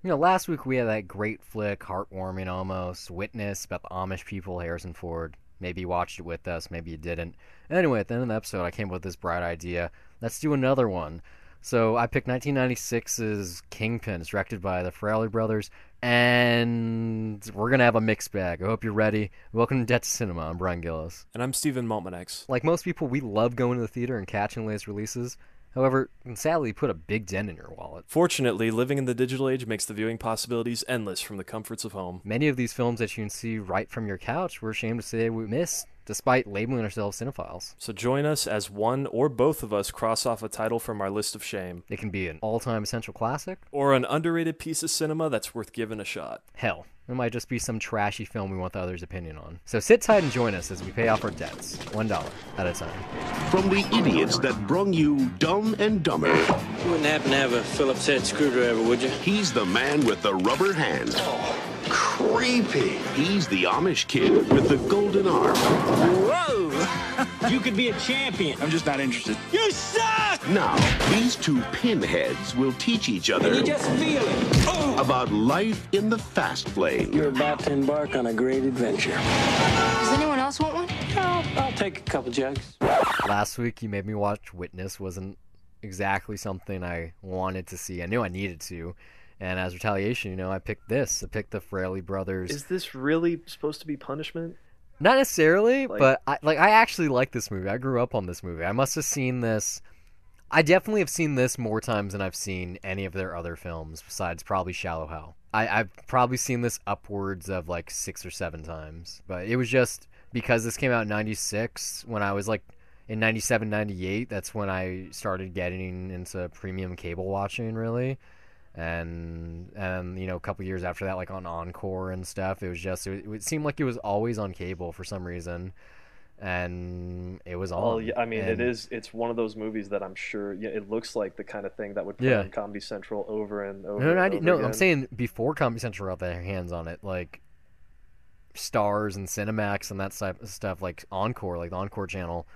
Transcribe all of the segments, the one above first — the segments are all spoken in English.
Last week we had that great flick, heartwarming almost, Witness, about the Amish people, Harrison Ford. Maybe you watched it with us, maybe you didn't. Anyway, at the end of the episode, I came up with this bright idea. Let's do another one. So I picked 1996's Kingpin. It's directed by the Farrelly brothers, and we're going to have a mixed bag. I hope you're ready. Welcome to Dead to Cinema. I'm Brian Gillis. And I'm Steven Maltmanex. Like most people, we love going to the theater and catching the latest releases. However, it can sadly put a big dent in your wallet. Fortunately, living in the digital age makes the viewing possibilities endless from the comforts of home. Many of these films that you can see right from your couch, we're ashamed to say we miss, despite labeling ourselves cinephiles. So join us as one or both of us cross off a title from our list of shame. It can be an all-time essential classic, or an underrated piece of cinema that's worth giving a shot. Hell, it might just be some trashy film we want the other's opinion on. So sit tight and join us as we pay off our debts, $1 at a time. From the idiots that brung you Dumb and Dumber. You wouldn't happen to have a Phillips head screwdriver, would you? He's the man with the rubber hand. Oh, creepy. He's the Amish kid with the golden arm. Whoa! You could be a champion. I'm just not interested. You suck! Now, these two pinheads will teach each And other you just feel it. Oh! about life in the fast lane. You're about to embark on a great adventure. Does anyone else want one? I'll take a couple jugs. Last week you made me watch Witness. Wasn't exactly something I wanted to see. I knew I needed to. And as retaliation, I picked this. I picked the Farrelly brothers. Is this really supposed to be punishment? Not necessarily, but I actually like this movie. I grew up on this movie. I must have seen this. I definitely have seen this more times than I've seen any of their other films, besides probably Shallow Hal. I've probably seen this upwards of like 6 or 7 times. But it was just because this came out in 96, when I was like in 97, 98, that's when I started getting into premium cable watching, really. And a couple years after that, like on Encore and stuff, it seemed like it was always on cable for some reason, and it was on. Well, yeah, I mean, it's one of those movies that I'm sure, it looks like the kind of thing that would put on Comedy Central over and over. No, again. I'm saying before Comedy Central got their hands on it, like Stars and Cinemax and that type of stuff, like Encore, like the Encore channel.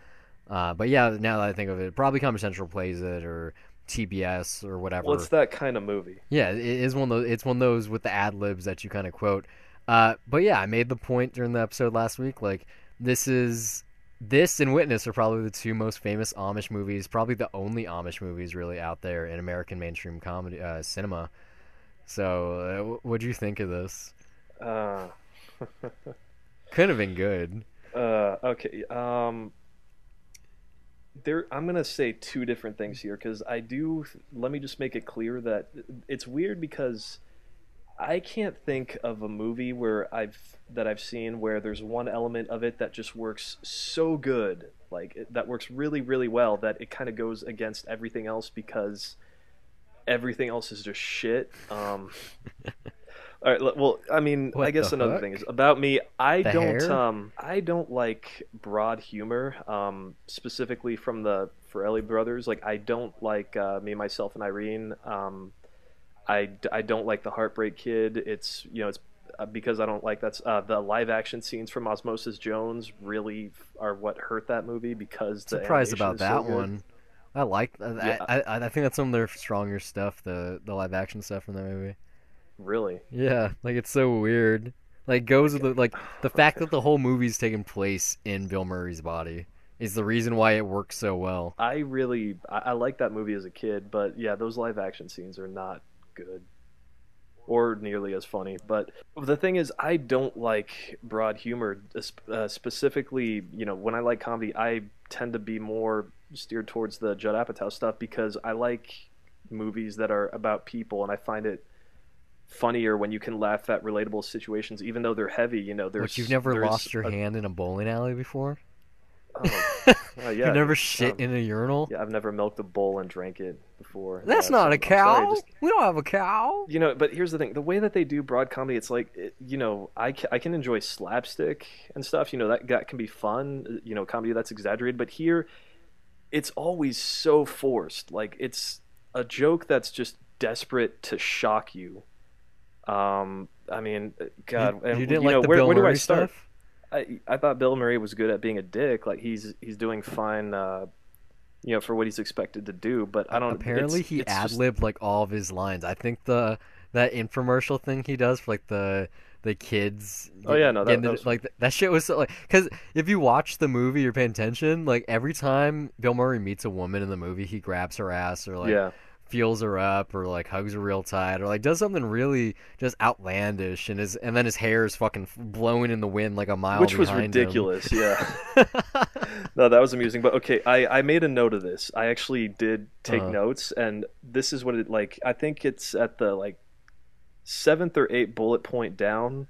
But yeah, now that I think of it, probably Comedy Central plays it, or TBS or whatever. Well, it's that kind of movie. Yeah, it is one of those. It's one of those with the ad libs that you kind of quote. But yeah, I made the point during the episode last week. Like this and Witness are probably the two most famous Amish movies. Probably the only Amish movies really out there in American mainstream comedy cinema. So, what'd you think of this? Could have been good. Okay. I'm gonna say two different things here, because let me just make it clear that it's weird, because I can't think of a movie that I've seen where there's one element of it that just works so good, that works really, really well, that it kind of goes against everything else, because everything else is just shit. All right. Well, I mean, I guess another thing is about me. I don't like broad humor, specifically from the Farrelly brothers. Like, I don't like Me, Myself, and Irene. I don't like The Heartbreak Kid. It's because I don't like the live action scenes from Osmosis Jones really are what hurt that movie, because the surprised animation about is that so good. one. I like. I think that's some of their stronger stuff. The live action stuff from that movie. Really? Yeah, like it's so weird. Like goes with the fact that the whole movie's taking place in Bill Murray's body is the reason why it works so well. I like that movie as a kid, but yeah, those live action scenes are not good or nearly as funny. But the thing is, I don't like broad humor, specifically. When I like comedy, I tend to be more steered towards the Judd Apatow stuff, because I like movies that are about people, and I find it funnier when you can laugh at relatable situations, even though they're heavy. But you've never lost your hand in a bowling alley before? Yeah. You've never shit in a urinal? Yeah, I've never milked a bull and drank it before. That's not a cow. We don't have a cow. But here's the thing: the way that they do broad comedy, it's like, I can enjoy slapstick and stuff. That can be fun. Comedy that's exaggerated. But here, it's always so forced. Like, it's a joke that's just desperate to shock you. I mean, God, you didn't like the Bill where do I Murray start? stuff? I thought Bill Murray was good at being a dick. Like, he's doing fine, for what he's expected to do. But I don't. Apparently, he ad-libbed like all of his lines. I think the that infomercial thing he does for like the kids. Oh yeah, no, getting that was like that shit was so like because if you watch the movie, you're paying attention. Like every time Bill Murray meets a woman in the movie, he grabs her ass or like yeah. feels her up or like hugs her real tight or like does something really just outlandish and then his hair is fucking blowing in the wind like a mile Which was behind him. ridiculous, yeah. No, that was amusing. But okay, I made a note of this. I actually did take notes, and this is what it like. I think it's at the like 7th or 8th bullet point down.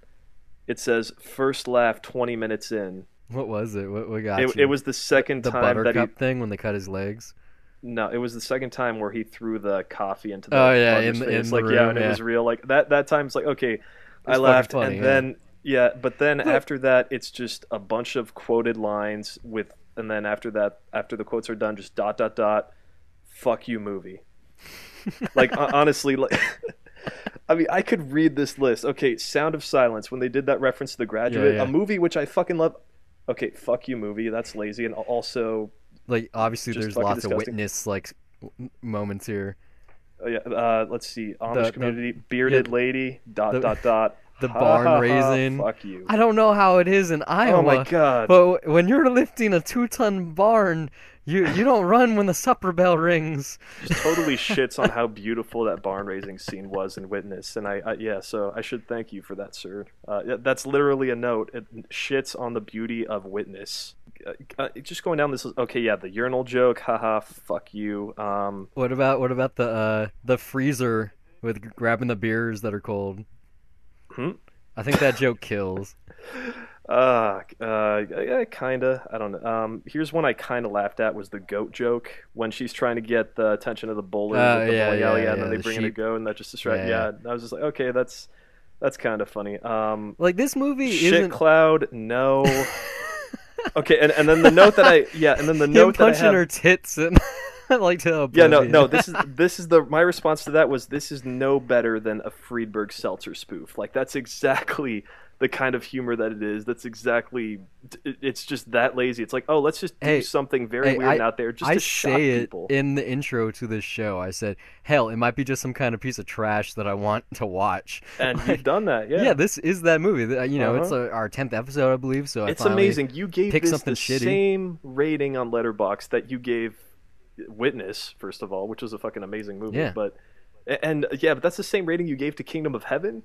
It says first laugh 20 minutes in. What was it? What got It, you? it was the second the time that he. buttercup thing when they cut his legs. No, it was the second time where he threw the coffee into the Oh yeah, bugger's face. in the Like room, yeah, and yeah. it was real. Like that time's like okay, I fucking laughed, funny, and yeah. then yeah, but then after that, it's just a bunch of quoted lines with, and then after that, after the quotes are done, just dot dot dot, fuck you movie. Like honestly, like. I mean, I could read this list. Okay, Sound of Silence, when they did that reference to The Graduate, Yeah. a movie which I fucking love. Okay, fuck you movie, that's lazy. And also, Like obviously, Just there's fucking lots of disgusting. witness like moments here. oh, yeah, let's see, Amish The- community, bearded yeah, lady, dot the- dot dot. The Ha, barn ha, ha, raising. Fuck you. I don't know how it is in Iowa. Oh my god. But when you're lifting a 2-ton barn, you don't run when the supper bell rings. Just totally shits on how beautiful that barn raising scene was in Witness, and I yeah, so I should thank you for that, sir. Yeah, that's literally a note. It shits on the beauty of Witness. Just going down this. Okay, yeah, the urinal joke. Haha, fuck you. What about the freezer with grabbing the beers that are cold? I think that joke kills. Yeah, kinda. I don't know. Here's one I kinda laughed at was the goat joke when she's trying to get the attention of the bowlers at the bowling alley, and then they the bring in a sheep. goat, and that just distracts. Yeah. Yeah, I was just like, okay, that's kind of funny. Like this movie Shit isn't cloud, no. Okay, and then the note that and then the him note that I punching have. her tits and like to Yeah, no, oblivion. no. This is my response to that was this is no better than a Friedberg Seltzer spoof. Like that's exactly the kind of humor that it is. That's exactly. It's just that lazy. It's like, oh, let's just do something very weird and out there just to shock people. I say it in the intro to this show. I said, hell, it might be just some kind of piece of trash that I want to watch. And you've done that, yeah. Yeah, this is that movie. You know, it's our 10th episode, I believe. So it's I finally amazing. You gave picked this something the shitty. same rating on Letterboxd that you gave Witness, first of all, which was a fucking amazing movie. Yeah. But that's the same rating you gave to Kingdom of Heaven.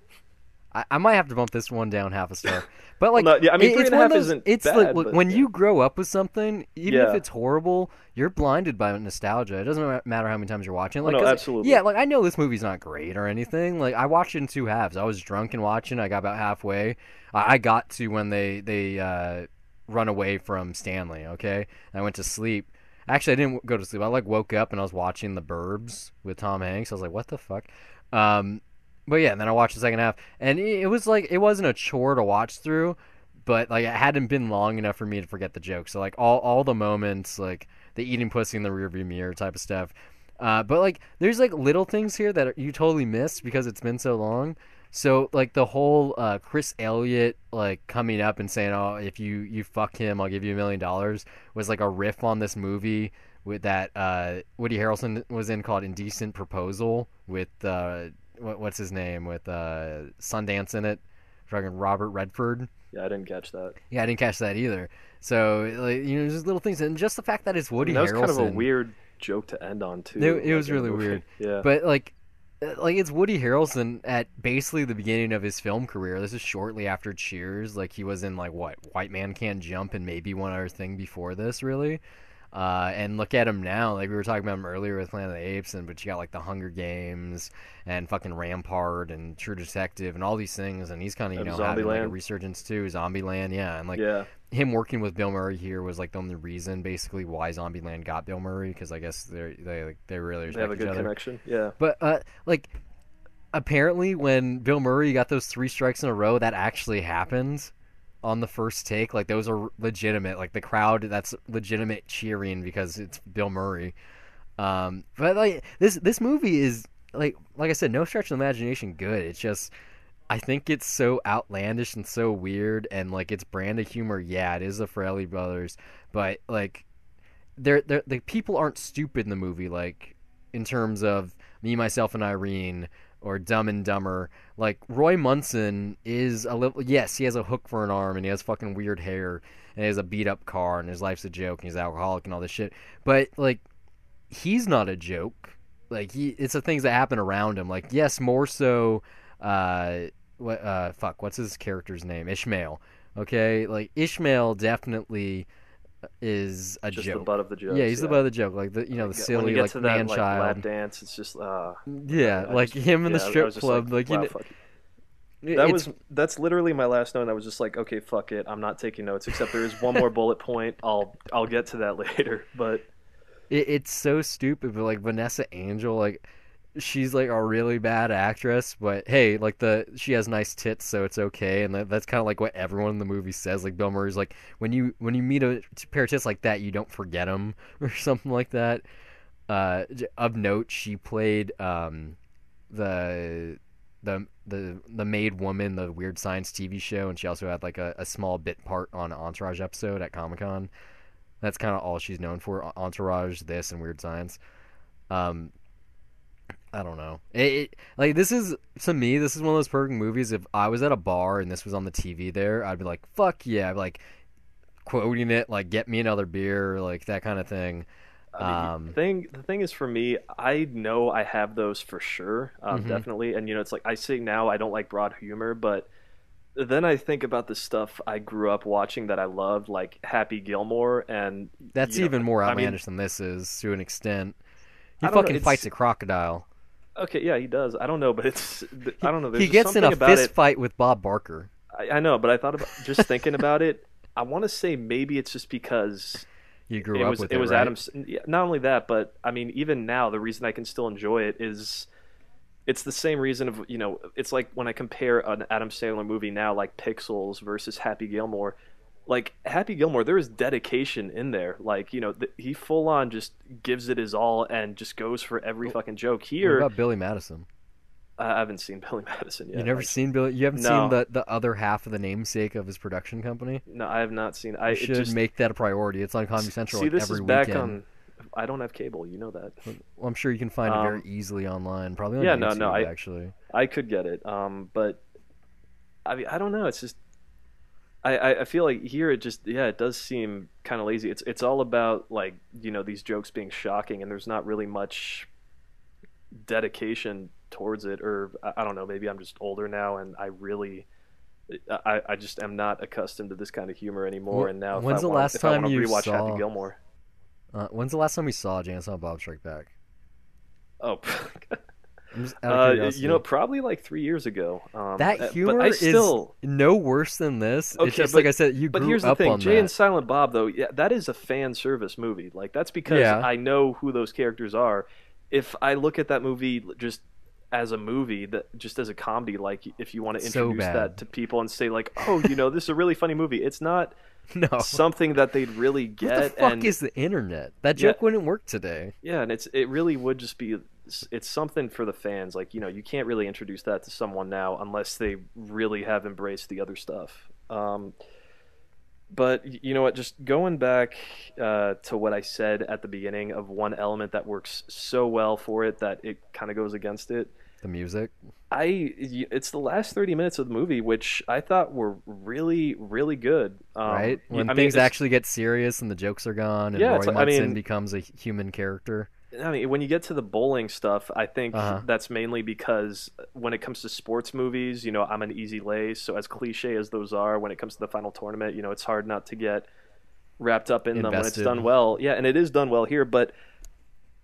I might have to bump this one down half a star. But like, Well, no, yeah, I mean, it's 3.5 one of those, isn't it's bad, like look, but, when yeah. you grow up with something, even if Yeah. it's horrible, you're blinded by nostalgia. It doesn't matter how many times you're watching. Like, no, 'cause, absolutely. Yeah, like I know this movie's not great or anything. Like I watched it in 2 halves. I was drunk and watching. I got about halfway. I got to when they run away from Stanley. Okay, and I went to sleep. Actually, I didn't go to sleep. I like woke up and I was watching The Burbs with Tom Hanks. I was like, what the fuck? But yeah, and then I watched the second half, and it was like it wasn't a chore to watch through, but like it hadn't been long enough for me to forget the jokes. So like all the moments, like the eating pussy in the rearview mirror type of stuff. But like there's like little things here that you totally missed because it's been so long. So like the whole Chris Elliott like coming up and saying, "Oh, if you fuck him, I'll give you $1 million," was like a riff on this movie with that Woody Harrelson was in called Indecent Proposal with what's his name with Sundance in it, fucking Robert Redford. Yeah, I didn't catch that. Yeah, I didn't catch that either. So like, you know, just little things, and just the fact that it's Woody And that was Harrelson. kind of a weird joke to end on too. It was in the really movie. weird. Yeah, But like it's Woody Harrelson at basically the beginning of his film career. This is shortly after Cheers. Like he was in like what White Man Can't Jump and maybe one other thing before this, really. And look at him now. Like we were talking about him earlier with Planet of the Apes, but you got like the Hunger Games and fucking Rampart and True Detective and all these things, and he's kind of having like a Zombieland. resurgence too. Zombieland, yeah, and like him working with Bill Murray here was like the only reason basically why Zombieland got Bill Murray, because I guess they really respect they have a each good other. connection. Yeah, But like apparently when Bill Murray got those 3 strikes in a row, that actually happened on the first take. Like those are legitimate. Like the crowd, that's legitimate cheering because it's Bill Murray. But like this movie is like I said, no stretch of the imagination good. It's just I think it's so outlandish and so weird, and like its brand of humor. Yeah, it is the Farrelly brothers, but like the people aren't stupid in the movie. Like in terms of Me, Myself, and Irene, or Dumb and Dumber. Like Roy Munson is a little. Yes, he has a hook for an arm and he has fucking weird hair and he has a beat up car and his life's a joke and he's alcoholic and all this shit. But like, he's not a joke. Like it's the things that happen around him. Like yes, more so. What's his character's name? Ishmael. Okay, like Ishmael definitely is a just joke. The butt of the joke. Yeah, he's the butt of the joke. Like the silly like man like, child lap dance. It's just yeah, like him in the strip club. Like wow, you know, that's literally my last note. And I was just like, okay, fuck it. I'm not taking notes. Except there is one more bullet point. I'll get to that later. But it's so stupid. But like Vanessa Angel, like she's like a really bad actress. But hey, like she has nice tits, so it's okay. And that's kind of like what everyone in the movie says. Like Bill Murray's like when you meet a pair of tits like that, you don't forget them or something like that. Of note, she played the Maid Woman, the Weird Science TV show, and she also had like a small bit part on an Entourage episode at Comic-Con. That's kind of all she's known for: Entourage, this, and Weird Science. I don't know. Like this is to me, this is one of those perfect movies. If I was at a bar and this was on the TV there, I'd be like, "Fuck yeah!" I'd be like quoting it, like "Get me another beer," like that kind of thing. The thing is, for me, I know I have those for sure, definitely. And it's like I say now, I don't like broad humor, but then I think about the stuff I grew up watching that I loved, like Happy Gilmore, and that's even more outlandish than this is to an extent. He I don't fucking know, fights a crocodile. Okay, yeah, he does. I don't know, but I don't know. There's He gets in a about fist fight with Bob Barker. I know, but I thought about just thinking about it. I want to say maybe it's just because you grew up with it, was right? Adam's. Not only that, but I mean, even now, the reason I can still enjoy it is it's the same reason of it's like when I compare an Adam Sandler movie now, like Pixels versus Happy Gilmore. Like Happy Gilmore, there is dedication in there. Like he full on just gives it his all and just goes for every fucking joke. Here, what about Billy Madison? I haven't seen Billy Madison yet. You never seen Billy? You haven't seen the other half of the namesake of his production company? No, I have not seen. You should make that a priority. It's on Comedy Central see, this every is back weekend. I don't have cable. You know that. Well, I'm sure you can find it very easily online. Probably on YouTube, no, actually. I could get it. But I mean, I don't know. It's just I feel like here it does seem kind of lazy. It's all about like these jokes being shocking, and there's not really much dedication towards it. Or I don't know. Maybe I'm just older now, and I just am not accustomed to this kind of humor anymore. And now, when's the last time you rewatch saw Happy Gilmore? When's the last time we saw Janice on Bob Strike Back? Oh, curiosity. probably like 3 years ago. That humor but is no worse than this. Okay, it's just like I said, you but grew here's up the thing, on Jay that. and Silent Bob, though, yeah, that is a fan service movie. Like that's because I know who those characters are. If I look at that movie just as a movie, just as a comedy, like if you want to introduce that to people and say like, oh, this is a really funny movie, it's not something that they'd really get. What the fuck is the internet? That joke wouldn't work today. Yeah, and it really would just be. It's something for the fans. Like you can't really introduce that to someone now unless they really have embraced the other stuff. But you know what? Just going back to what I said at the beginning of one element that works so well for it that it kind of goes against it. The music. It's the last 30 minutes of the movie, which I thought were really, really good. Right? When things actually get serious and the jokes are gone and Roy Munson becomes a human character. I mean, when you get to the bowling stuff, I think that's mainly because when it comes to sports movies, I'm an easy lay. So as cliche as those are, when it comes to the final tournament, it's hard not to get wrapped up in them when it's done well. Yeah, and it is done well here. But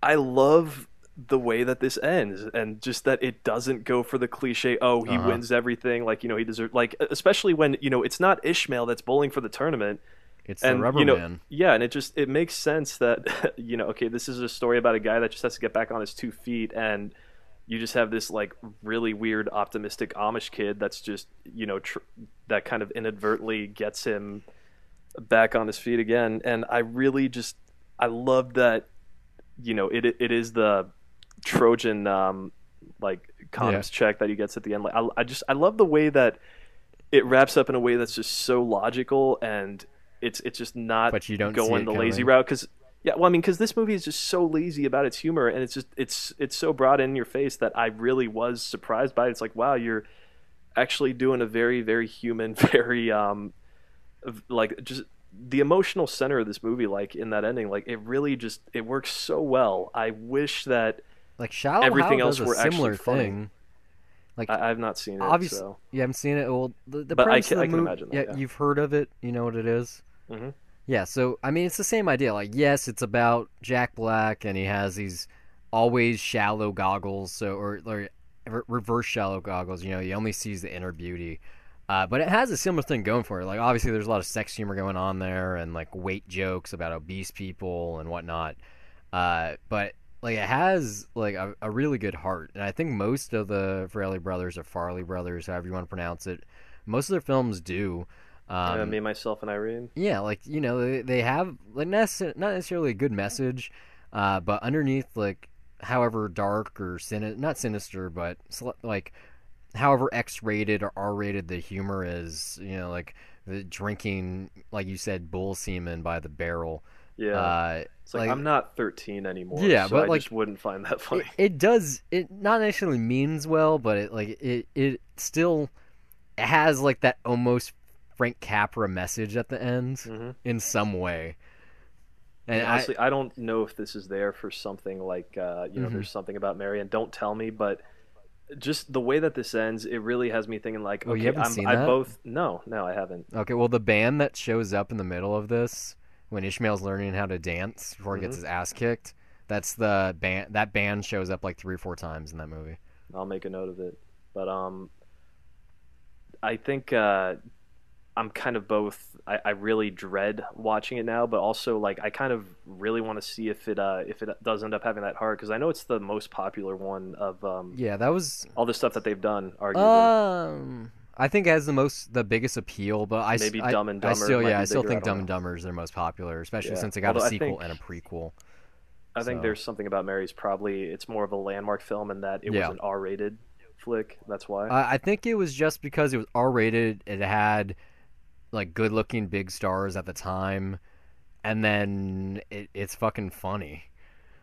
I love the way that this ends, and just that it doesn't go for the cliche. Oh, he wins everything. Like he deserves. Like especially when it's not Ishmael that's bowling for the tournament. It's the rubber man. Yeah, and it makes sense that okay, this is a story about a guy that just has to get back on his 2 feet, and you just have this like really weird optimistic Amish kid that's just that kind of inadvertently gets him back on his feet again. And I really I love that it is the Trojan like condoms check that he gets at the end. Like I love the way that it wraps up in a way that's just so logical, and it's just not but you don't going the coming. lazy route, because Yeah, well, I mean, because this movie is just so lazy about its humor, and it's so broad in your face that I really was surprised by it. It's like, wow, you're actually doing a very, very human, very like just the emotional center of this movie, like in that ending, like it really just it works so well. I wish that Like Shallow Hal everything does else a were actually similar funny. thing. Like I've not seen it, obviously, so you haven't seen it. Well, the but premise of the I can movie, imagine yeah, that. Yeah. you've heard of it. You know what it is. Mm-hmm. Yeah, so I mean, it's the same idea. Like, yes, it's about Jack Black, and he has these always shallow goggles, or reverse shallow goggles. You know, he only sees the inner beauty. But it has a similar thing going for it. Like, obviously, there's a lot of sex humor going on there, and like weight jokes about obese people and whatnot. But like, it has like a really good heart, and I think most of the Farrelly brothers or Farley brothers, however you want to pronounce it, most of their films do. Me, myself, and Irene. Yeah, like you know, they have like not necessarily a good message, but underneath like however dark or not sinister, but like however X-rated or R-rated the humor is, you know, like the drinking, like you said, bull semen by the barrel. Yeah. It's like I'm not 13 anymore, yeah, so but I like just wouldn't find that funny. it does it not necessarily means well, but it still it has like that almost Frank Capra message at the end in some way. And honestly, I don't know if this is there for something like you know, there's something about Mary, and don't tell me, but just the way that this ends, it really has me thinking like, Oh, okay, you haven't seen that? No, I haven't. Okay, well, the band that shows up in the middle of this when Ishmael's learning how to dance before he gets his ass kicked, that's the band. That band shows up like 3 or 4 times in that movie. I'll make a note of it. But I think I'm kind of both. I really dread watching it now, but also like I kind of really want to see if it does end up having that heart, because I know it's the most popular one of Yeah, that was all the stuff that they've done. Arguably, I think it has the biggest appeal, but maybe Dumb and Dumber. I still bigger, think Dumb know. and Dumber is their most popular, especially Yeah. since it got Although a I sequel think- and a prequel. I think So- there's something about Mary's probably it's more of a landmark film in that it was an R-rated flick. That's why. I think it was just because it was R-rated. It had like good-looking big stars at the time, and then it's fucking funny.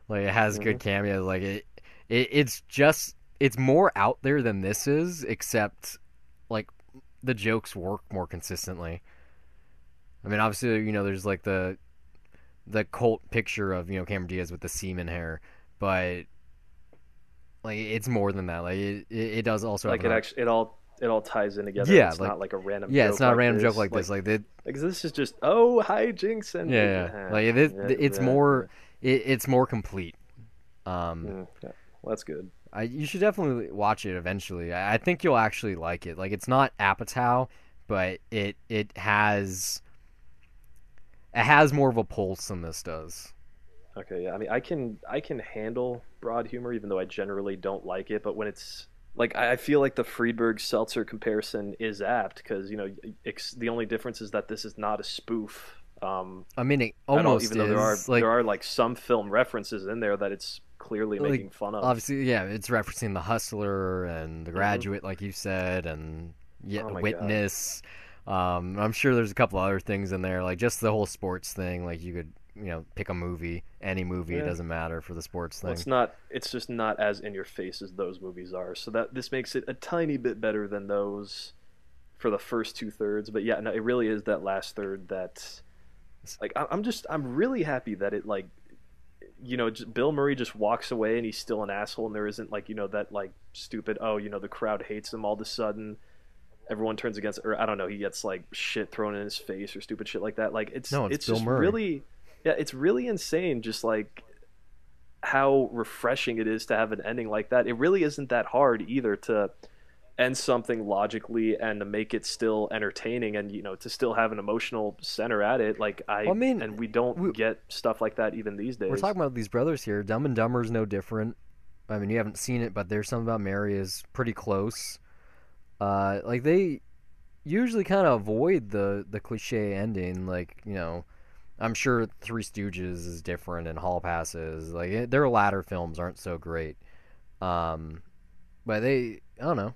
Like it has good cameos. Like it's more out there than this is, except like the jokes work more consistently. I mean, obviously, you know, there's like the cult picture of, you know, Cameron Diaz with the semen hair, but like it's more than that. Like it does also like have it all ties in together. Yeah, It's like- not like a random. yeah, joke it's not a like random this. joke like this. Like they, Like this is just hijinks and yeah. Like it's more it's more complete. Yeah. Well, that's good. You should definitely watch it eventually. I think you'll actually like it. Like it's not Apatow, but it has more of a pulse than this does. Okay, yeah. I mean, I can handle broad humor, even though I generally don't like it. But when it's like, I feel like the Friedberg Seltzer comparison is apt, because you know, the only difference is that this is not a spoof. I mean, it almost even though is. there are like some film references in there that it's clearly making fun of. Obviously, yeah, it's referencing The Hustler and The Graduate, like you said, and Oh my Witness. I'm sure there's a couple other things in there, like just the whole sports thing. Like you could, you know, pick a movie, any movie, it doesn't matter for the sports thing. It's just not as in your face as those movies are. So that this makes it a tiny bit better than those for the first 2/3. But yeah, no, it really is that last third that, like, I'm really happy that it, like, you know, Bill Murray just walks away and he's still an asshole, and there isn't, like, you know, that like stupid, oh, you know, the crowd hates him all of a sudden, everyone turns against, or I don't know, he gets like shit thrown in his face or stupid shit like that. Like it's Bill just Murray. really, yeah, it's really insane just like how refreshing it is to have an ending like that. It really isn't that hard either to end something logically and to make it still entertaining, and you know, to still have an emotional center at it. Like and we don't get stuff like that even these days. We're talking about these brothers here. Dumb and Dumber is no different. I mean, you haven't seen it, but There's Something About Mary is pretty close. Like they usually kind of avoid the cliche ending. Like, you know, I'm sure Three Stooges is different and Hall Pass is. Like their latter films aren't so great. But I don't know.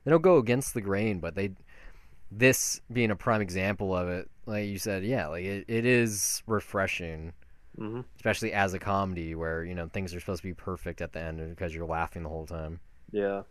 They don't go against the grain, but this being a prime example of it, like you said, yeah, like it is refreshing. especially as a comedy where things are supposed to be perfect at the end because you're laughing the whole time. Yeah.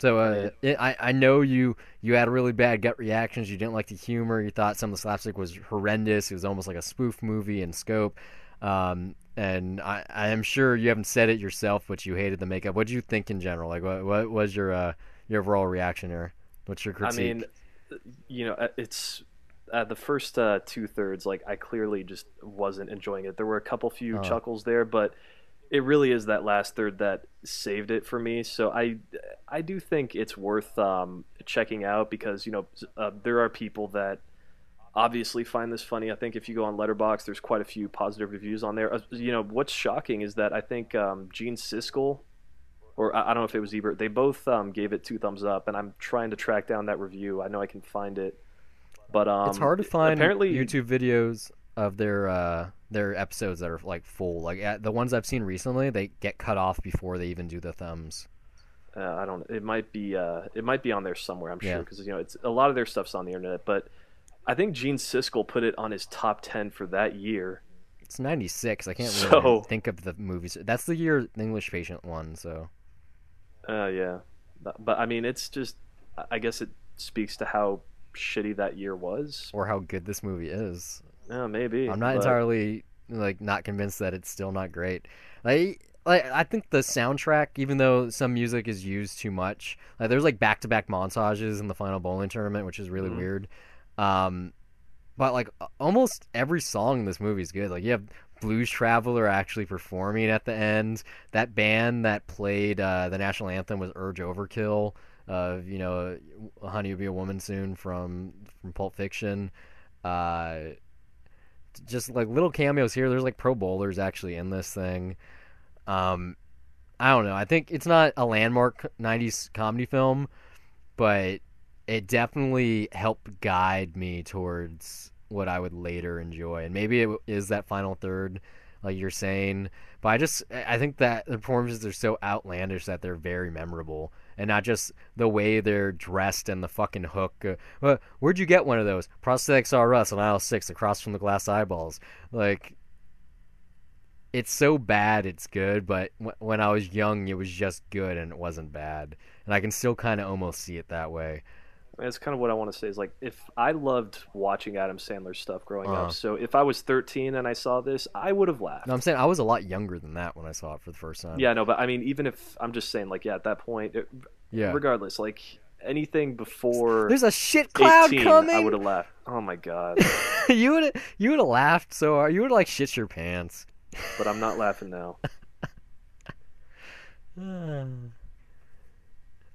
So I know you had really bad gut reactions. You didn't like the humor. You thought some of the slapstick was horrendous. It was almost like a spoof movie in scope. And I am sure you haven't said it yourself, but you hated the makeup. What did you think in general? Like, what was your overall reaction here? What's your critique? I mean, it's the first 2/3. Like, I clearly just wasn't enjoying it. There were a couple few chuckles there, but it really is that last third that saved it for me. So I do think it's worth checking out because there are people that obviously find this funny. I think if you go on Letterboxd, there's quite a few positive reviews on there. What's shocking is that I think Gene Siskel, or I don't know if it was Ebert, they both gave it 2 thumbs up, and I'm trying to track down that review. I know I can find it, but it's hard to find apparently YouTube videos of their episodes that are like full. Like the ones I've seen recently, they get cut off before they even do the thumbs. I don't. It might be on there somewhere. I'm sure because it's a lot of their stuff's on the internet. But I think Gene Siskel put it on his top 10 for that year. It's 96. I can't really think of the movies. That's the year The English Patient won. So. Yeah, but I mean, it's just. I guess it speaks to how shitty that year was, or how good this movie is. Yeah, maybe. I'm not entirely not convinced that it's still not great. I think the soundtrack, even though some music is used too much, there's back-to-back montages in the final bowling tournament, which is really weird. But almost every song in this movie is good. You have Blues Traveler actually performing at the end. That band that played the national anthem was Urge Overkill. Honey, You'll Be a Woman Soon from Pulp Fiction. Just little cameos here. There's pro bowlers actually in this thing. I don't know. I think it's not a landmark 90s comedy film, but it definitely helped guide me towards what I would later enjoy. And maybe it is that final third, like you're saying. But I think that the performances are so outlandish that they're very memorable. And not just the way they're dressed and the fucking hook. Where'd you get one of those? Prosthetics R Us on aisle 6 across from the glass eyeballs. It's so bad it's good, but when I was young, it was just good and it wasn't bad. And I can still kind of almost see it that way. That's kind of what I want to say is if I loved watching Adam Sandler's stuff growing up, so if I was 13 and I saw this, I would have laughed. No, I'm saying I was a lot younger than that when I saw it for the first time. Yeah, no, but I mean, even if I'm just saying at that point, regardless, anything before there's a shit cloud 18, coming, I would have laughed. Oh my god, you would have laughed so hard. You would have shit your pants. But I'm not laughing now.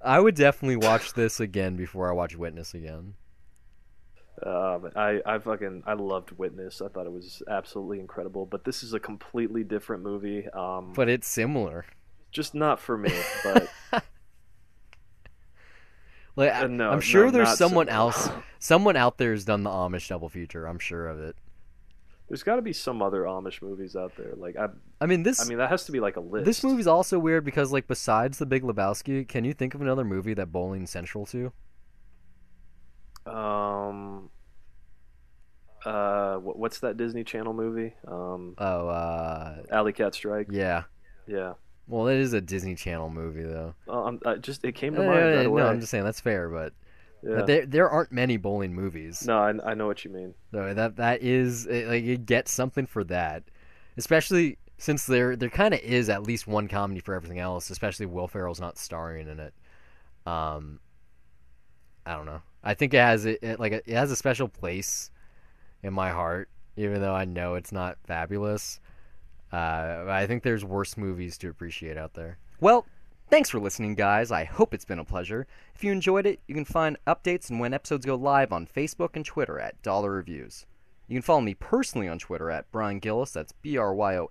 I would definitely watch this again before I watch Witness again. I loved Witness. I thought it was absolutely incredible. But this is a completely different movie. But it's similar. Just not for me. But no, I'm sure there's someone else. Someone out there has done the Amish double feature. I'm sure of it. There's got to be some other Amish movies out there. That has to be a list. This movie's also weird because besides The Big Lebowski, can you think of another movie that bowling's central to? What's that Disney Channel movie? Alley Cat Strike. Yeah. Yeah. Well, it is a Disney Channel movie though. It came to mind right away. No, I'm just saying that's fair, but. Yeah. There aren't many bowling movies. No, I know what you mean. So that is you get something for that, especially since there kind of is at least one comedy for everything else. Especially Will Ferrell's not starring in it. I don't know. I think it has it has a special place in my heart, even though I know it's not fabulous. I think there's worse movies to appreciate out there. Well. Thanks for listening, guys. I hope it's been a pleasure. If you enjoyed it, you can find updates and when episodes go live on Facebook and Twitter at Dollar Reviews. You can follow me personally on Twitter at Brian Gillis, that's BryonGillis,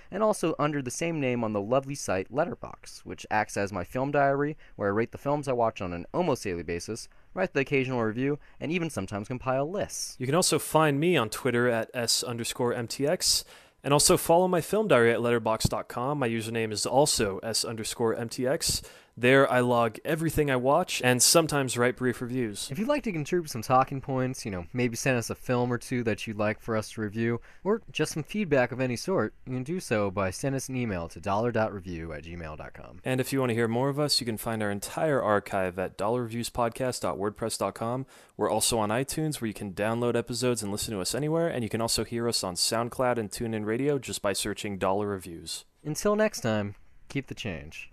and also under the same name on the lovely site Letterboxd, which acts as my film diary, where I rate the films I watch on an almost daily basis, write the occasional review, and even sometimes compile lists. You can also find me on Twitter at S_MTX. And also follow my film diary at letterboxd.com. My username is also S_MTX. There, I log everything I watch and sometimes write brief reviews. If you'd like to contribute some talking points, maybe send us a film or two that you'd like for us to review, or just some feedback of any sort, you can do so by sending us an email to dollar.review@gmail.com. And if you want to hear more of us, you can find our entire archive at dollarreviewspodcast.wordpress.com. We're also on iTunes, where you can download episodes and listen to us anywhere, and you can also hear us on SoundCloud and TuneIn Radio just by searching Dollar Reviews. Until next time, keep the change.